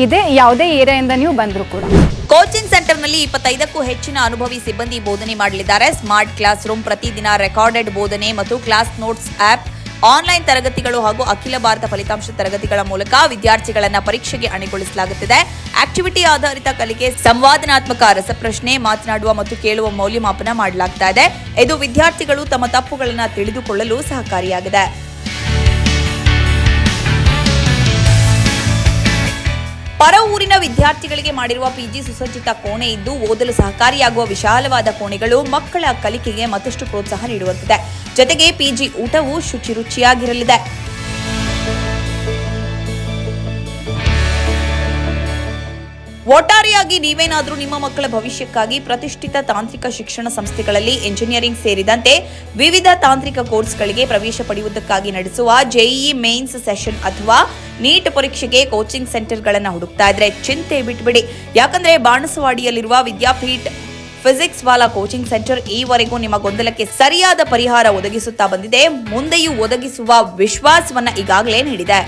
ಇದೆ ಯಾವುದೇ ಏರಿಯಾಯಿಂದ ನೀವು ಬಂದರೂ ಕೂಡ. ಕೋಚಿಂಗ್ ಸೆಂಟರ್ನಲ್ಲಿ 25ಕ್ಕೂ ಹೆಚ್ಚಿನ ಅನುಭವಿ ಸಿಬ್ಬಂದಿ ಬೋಧನೆ ಮಾಡಲಿದ್ದಾರೆ. ಸ್ಮಾರ್ಟ್ ಕ್ಲಾಸ್ ರೂಮ್, ಪ್ರತಿದಿನ ರೆಕಾರ್ಡೆಡ್ ಬೋಧನೆ ಮತ್ತು ಕ್ಲಾಸ್ ನೋಟ್ಸ್ ಆ್ಯಪ್, ಆನ್ಲೈನ್ ತರಗತಿಗಳು ಹಾಗೂ ಅಖಿಲ ಭಾರತ ಫಲಿತಾಂಶ ತರಗತಿಗಳ ಮೂಲಕ ವಿದ್ಯಾರ್ಥಿಗಳನ್ನ ಪರೀಕ್ಷೆಗೆ ಅಣಿಗೊಳಿಸಲಾಗುತ್ತಿದೆ. ಆಕ್ಟಿವಿಟಿ ಆಧಾರಿತ ಕಲಿಕೆ, ಸಂವಾದನಾತ್ಮಕ ರಸಪ್ರಶ್ನೆ, ಮಾತನಾಡುವ ಮತ್ತು ಕೇಳುವ ಮೌಲ್ಯಮಾಪನ ಮಾಡಲಾಗ್ತಾ ಇದೆ. ಇದು ವಿದ್ಯಾರ್ಥಿಗಳು ತಮ್ಮ ತಪ್ಪುಗಳನ್ನು ತಿಳಿದುಕೊಳ್ಳಲು ಸಹಕಾರಿಯಾಗಿದೆ. ಪರ ಊರಿನ ವಿದ್ಯಾರ್ಥಿಗಳಿಗೆ ಮಾಡಿರುವ ಪಿಜಿ ಸುಸಜ್ಜಿತ ಕೋಣೆ ಇದ್ದು ಓದಲು ಸಹಕಾರಿಯಾಗುವ ವಿಶಾಲವಾದ ಕೋಣೆಗಳು ಮಕ್ಕಳ ಕಲಿಕೆಗೆ ಮತ್ತಷ್ಟು ಪ್ರೋತ್ಸಾಹ ನೀಡುವಂತಿದೆ. ಜೊತೆಗೆ ಪಿಜಿ ಊಟವು ರುಚಿಯಾಗಿರಲಿದೆ. ಒಟ್ಟಾರೆಯಾಗಿ ನೀವೇನಾದರೂ ನಿಮ್ಮ ಮಕ್ಕಳ ಭವಿಷ್ಯಕ್ಕಾಗಿ ಪ್ರತಿಷ್ಠಿತ ತಾಂತ್ರಿಕ ಶಿಕ್ಷಣ ಸಂಸ್ಥೆಗಳಲ್ಲಿ ಎಂಜಿನಿಯರಿಂಗ್ ಸೇರಿದಂತೆ ವಿವಿಧ ತಾಂತ್ರಿಕ ಕೋರ್ಸ್ಗಳಿಗೆ ಪ್ರವೇಶ ಪಡೆಯುವುದಕ್ಕಾಗಿ ನಡೆಸುವ ಜೆಇಇ ಮೇನ್ಸ್ ಸೆಷನ್ ಅಥವಾ ನೀಟ್ ಪರೀಕ್ಷೆಗೆ ಕೋಚಿಂಗ್ ಸೆಂಟರ್ಗಳನ್ನು ಹುಡುಕ್ತಾ ಇದ್ರೆ ಚಿಂತೆ ಬಿಟ್ಬಿಡಿ. ಯಾಕಂದ್ರೆ ಬಾಣಸವಾಡಿಯಲ್ಲಿರುವ ವಿದ್ಯಾಪೀಠ ಫಿಸಿಕ್ಸ್ ವಾಲಾ ಕೋಚಿಂಗ್ ಸೆಂಟರ್ ಈವರೆಗೂ ನಿಮ್ಮ ಗೊಂದಲಕ್ಕೆ ಸರಿಯಾದ ಪರಿಹಾರ ಒದಗಿಸುತ್ತಾ ಬಂದಿದೆ. ಮುಂದೆಯೂ ಒದಗಿಸುವ ವಿಶ್ವಾಸವನ್ನ ಈಗಾಗಲೇ ನೀಡಿದೆ.